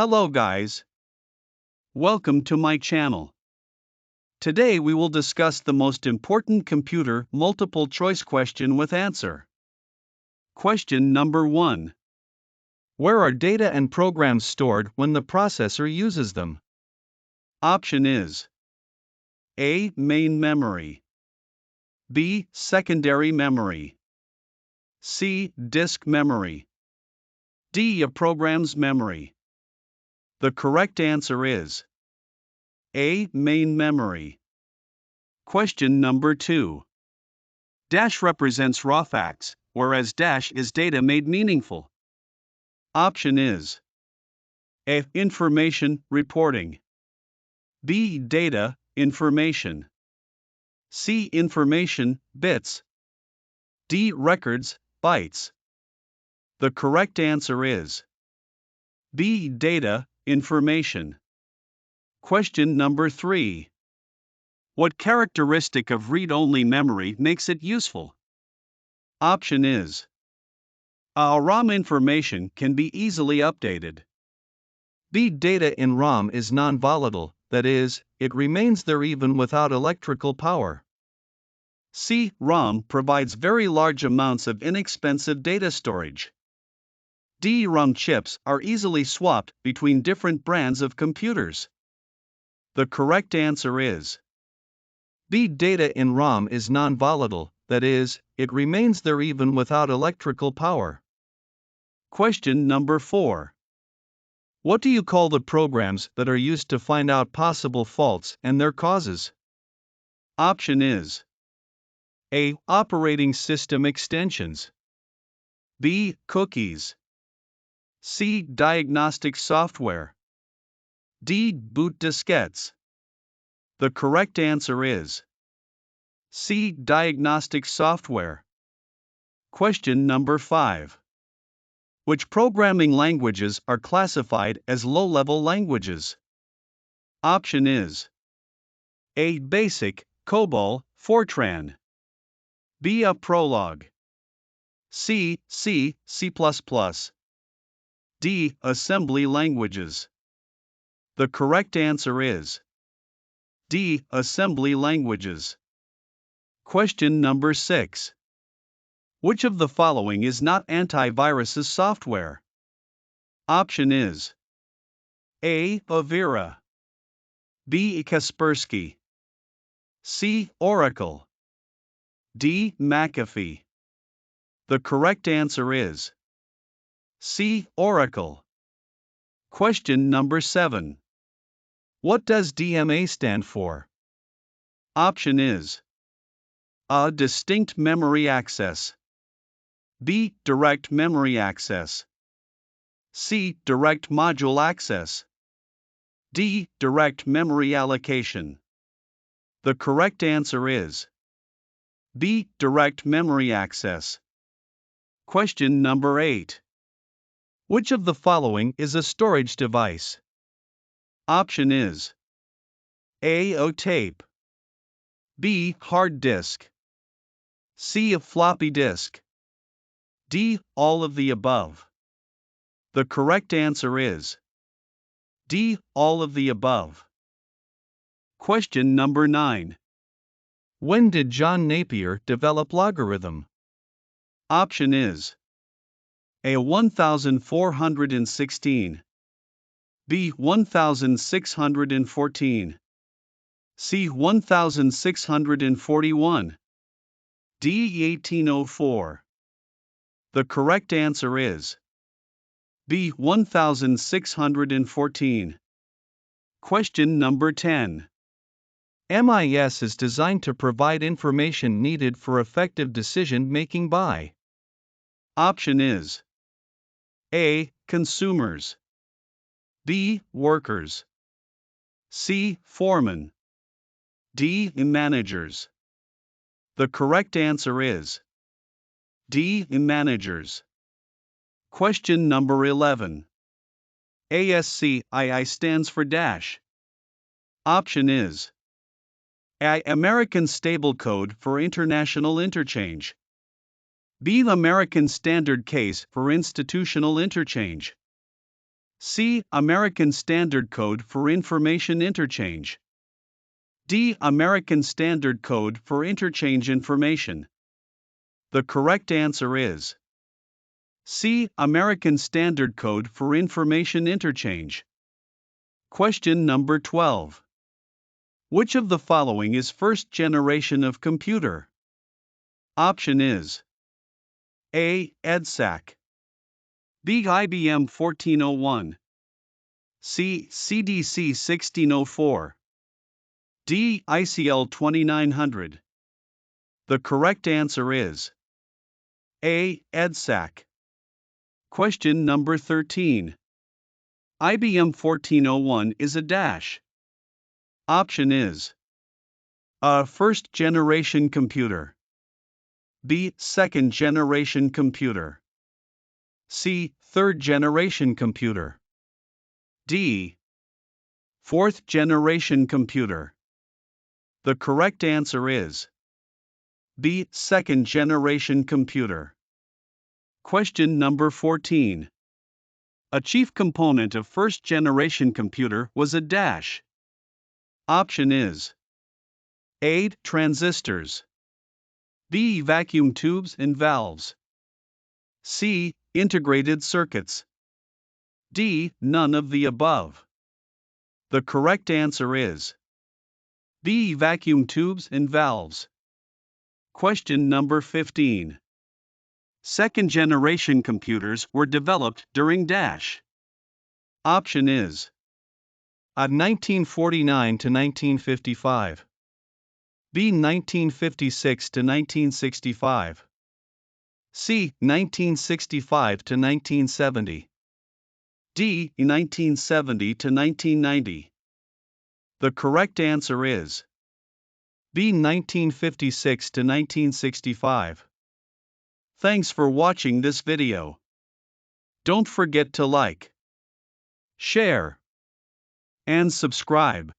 Hello guys. Welcome to my channel. Today we will discuss the most important computer multiple choice question with answer. Question number 1. Where are data and programs stored when the processor uses them? Option is A. Main memory, B. Secondary memory, C. Disk memory, D. A program's memory. The correct answer is A. Main memory. Question number 2. Dash represents raw facts, whereas dash is data made meaningful. Option is A. Information, reporting, B. Data, information, C. Information, bits, D. Records, bytes. The correct answer is B. Data, information. Question number 3. What characteristic of read-only memory makes it useful? Option is A. ROM information can be easily updated. B. Data in ROM is non-volatile, that is, it remains there even without electrical power. C. ROM provides very large amounts of inexpensive data storage. D. ROM chips are easily swapped between different brands of computers. The correct answer is B. Data in ROM is non-volatile, that is, it remains there even without electrical power. Question number 4. What do you call the programs that are used to find out possible faults and their causes? Option is A. Operating system extensions, B. Cookies, C. Diagnostic software, D. Boot diskettes. The correct answer is C. Diagnostic software. Question number 5. Which programming languages are classified as low-level languages? Option is A. Basic, COBOL, Fortran, B. A Prolog, C. C, C++, D. Assembly languages. The correct answer is D. Assembly languages. Question number 6. Which of the following is not antivirus software? Option is A. Avira, B. Kaspersky, C. Oracle, D. McAfee. The correct answer is C. Oracle. Question number 7. What does DMA stand for? Option is A. Distinct memory access, B. Direct memory access, C. Direct module access, D. Direct memory allocation. The correct answer is B. Direct memory access. Question number 8. Which of the following is a storage device? Option is A. Tape, B. Hard disk, C. A floppy disk, D. All of the above. The correct answer is D. All of the above. Question number 9. When did John Napier develop logarithm? Option is A. 1416, B. 1614, C. 1641, D. 1804. The correct answer is B. 1614. Question number 10. MIS is designed to provide information needed for effective decision-making by. Option is A. Consumers, B. Workers, C. Foremen, D. Managers. The correct answer is D. Managers. Question number 11. ASCII stands for dash. Option is A. American Stable Code for International Interchange, B. American Standard Case for Institutional Interchange, C. American Standard Code for Information Interchange. D. American Standard Code for Interchange Information. The correct answer is C. American Standard Code for Information Interchange. Question number 12. Which of the following is first generation of computer? Option is A. EDSAC, B. IBM 1401, C. CDC 1604, D. ICL 2900. The correct answer is A. EDSAC. Question number 13. IBM 1401 is a dash. Option is A. First generation computer, B. Second generation computer, C. Third generation computer, D. Fourth generation computer. The correct answer is B. Second generation computer. Question number 14. A chief component of first generation computer was a dash. Option is A. Transistors, B. Vacuum tubes and valves, C. Integrated circuits, D. None of the above. The correct answer is B. Vacuum tubes and valves. Question number 15. Second generation computers were developed during dash. Option is A. 1949 to 1955, B. 1956 to 1965, C. 1965 to 1970, D. 1970 to 1990. The correct answer is B. 1956 to 1965. Thanks for watching this video. Don't forget to like, share, and subscribe.